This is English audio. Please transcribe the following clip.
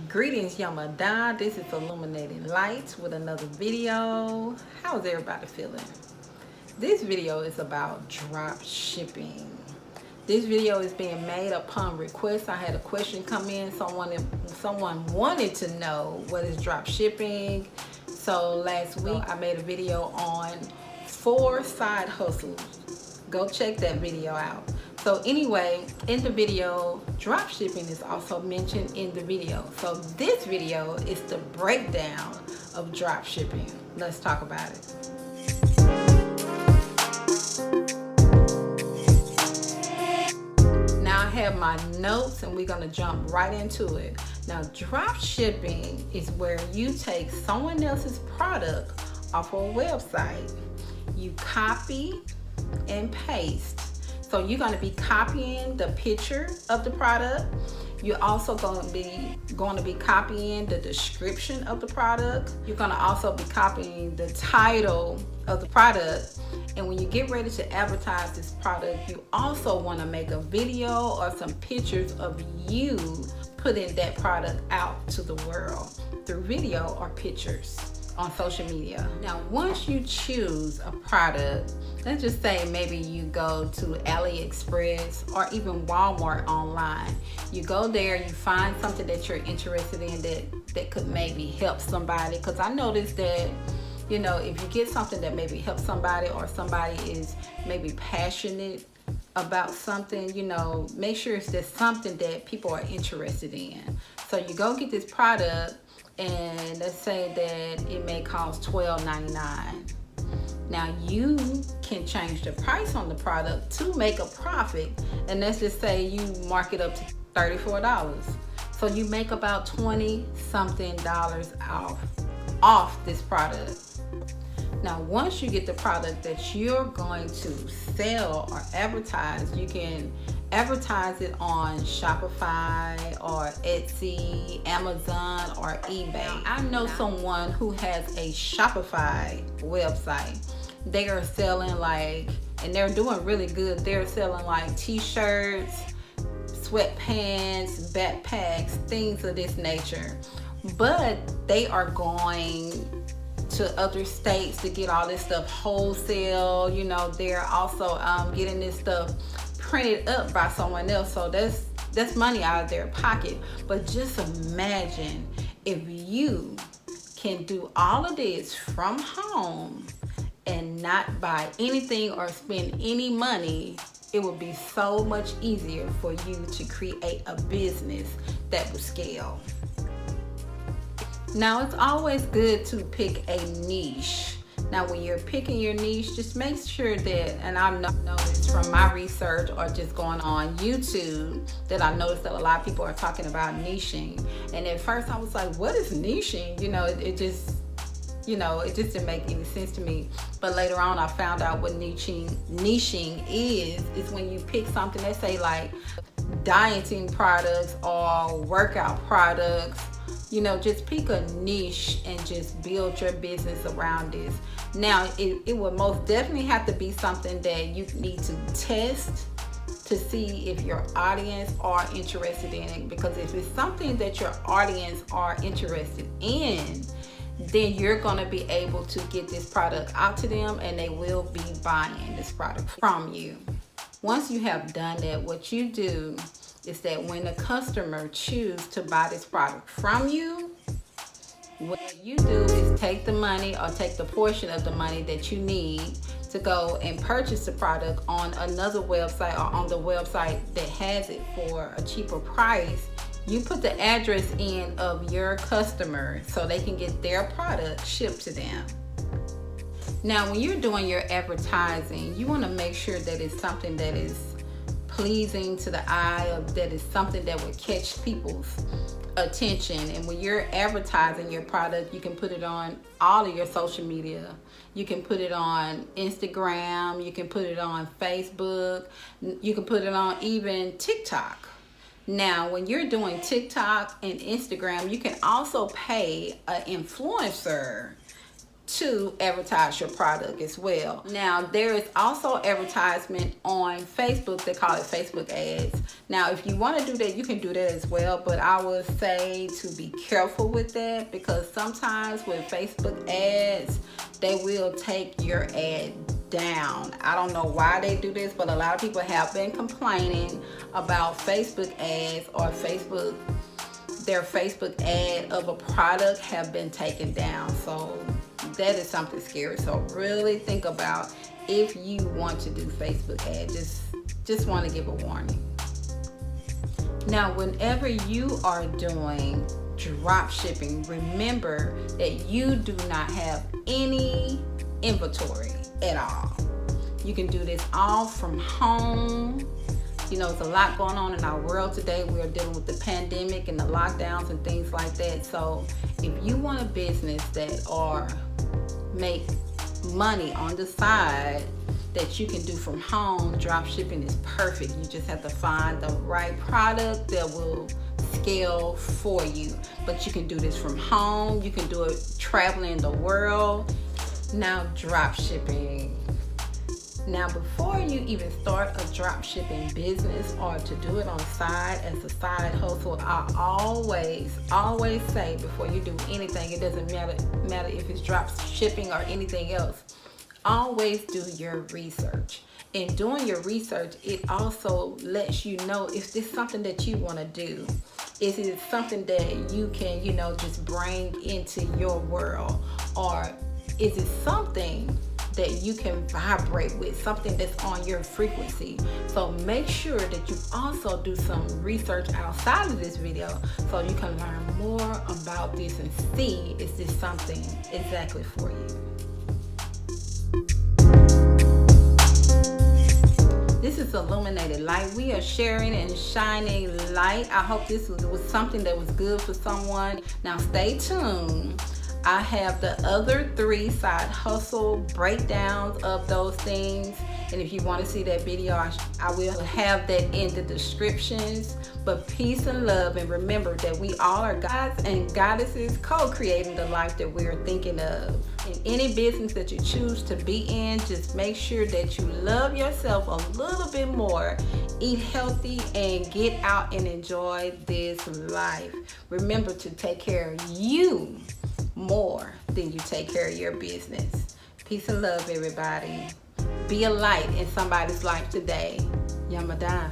Greetings, Yamada. This is Illuminating Lights with another video. How's everybody feeling? This video is about drop shipping. This video is being made upon request. I had a question come in. Someone wanted to know what is drop shipping. So last week I made a video on 4 side hustles. Go check that video out. So anyway, in the video, drop shipping is also mentioned in the video. So this video is the breakdown of drop shipping. Let's talk about it. Now I have my notes and we're gonna jump right into it. Now drop shipping is where you take someone else's product off a website. You copy and paste. So you're going to be copying the picture of the product. You're also going to be copying the description of the product. You're going to also be copying the title of the product. And when you get ready to advertise this product, you also want to make a video or some pictures of you putting that product out to the world through video or pictures on social media. Now, once you choose a product, let's just say maybe you go to AliExpress or even Walmart online. You go there, you find something that you're interested in that could maybe help somebody. Because I noticed that, you know, if you get something that maybe helps somebody or somebody is maybe passionate about something, you know, make sure it's just something that people are interested in. So you go get this product, and let's say that it may cost $12.99. Now you can change the price on the product to make a profit, and let's just say you mark it up to $34. So you make about $20-something off this product. Now once you get the product that you're going to sell or advertise, you can advertise it on Shopify or Etsy, Amazon, or eBay. I know someone who has a Shopify website. They are selling and they're doing really good. They're selling t-shirts, sweatpants, backpacks, things of this nature. But they are going to other states to get all this stuff wholesale. You know, they're also getting this stuff printed up by someone else, so that's money out of their pocket. But just imagine if you can do all of this from home and not buy anything or spend any money. It would be so much easier for you to create a business that will scale. Now it's always good to pick a niche. Now when you're picking your niche, just make sure that, and I've noticed from my research or just going on YouTube, that I noticed that a lot of people are talking about niching. And at first I was like, what is niching? You know, it just didn't make any sense to me. But later on I found out what niching is when you pick something, let's say like dieting products or workout products. You know, just pick a niche and just build your business around this. Now, it will most definitely have to be something that you need to test to see if your audience are interested in it. Because if it's something that your audience are interested in, then you're going to be able to get this product out to them and they will be buying this product from you. Once you have done that, what you do is that when the customer chooses to buy this product from you, what you do is take the money or take the portion of the money that you need to go and purchase the product on another website or on the website that has it for a cheaper price. You put the address in of your customer so they can get their product shipped to them. Now when you're doing your advertising, you want to make sure that it's something that is pleasing to the eye, of that is something that would catch people's attention. And when you're advertising your product, you can put it on all of your social media. You can put it on Instagram, you can put it on Facebook, you can put it on even TikTok. Now when you're doing TikTok and Instagram, you can also pay an influencer to advertise your product as well. Now, there is also advertisement on Facebook. They call it Facebook ads. Now, if you want to do that, you can do that as well, but I would say to be careful with that, because sometimes with Facebook ads, they will take your ad down. I don't know why they do this, but a lot of people have been complaining about Facebook ads or their Facebook ad of a product have been taken down. So that is something scary. So really think about if you want to do Facebook ads. Just want to give a warning. Now, whenever you are doing drop shipping, remember that you do not have any inventory at all. You can do this all from home. You know, there's a lot going on in our world today. We're dealing with the pandemic and the lockdowns and things like that. So if you want a business that make money on the side that you can do from home, drop shipping is perfect. You just have to find the right product that will scale for you. But you can do this from home. You can do it traveling the world. Now, drop shipping. Now, before you even start a drop shipping business or to do it on the side as a side hustle, I always say before you do anything, it doesn't matter if it's drop shipping or anything else, always do your research. In doing your research, it also lets you know if this is something that you want to do. Is it something that you can, just bring into your world, or is it something that you can vibrate with, something that's on your frequency? So make sure that you also do some research outside of this video so you can learn more about this and see, is this something exactly for you? This is Illuminated Light. We are sharing and shining light. I hope this was something that was good for someone. Now stay tuned. I have the other 3 side hustle breakdowns of those things, and if you want to see that video, I will have that in the descriptions. But peace and love, and remember that we all are gods and goddesses co-creating the life that we're thinking of. In any business that you choose to be in, just make sure that you love yourself a little bit more, eat healthy, and get out and enjoy this life. Remember to take care of you more than you take care of your business. Peace and love, everybody. Be a light in somebody's life today. Yamadan.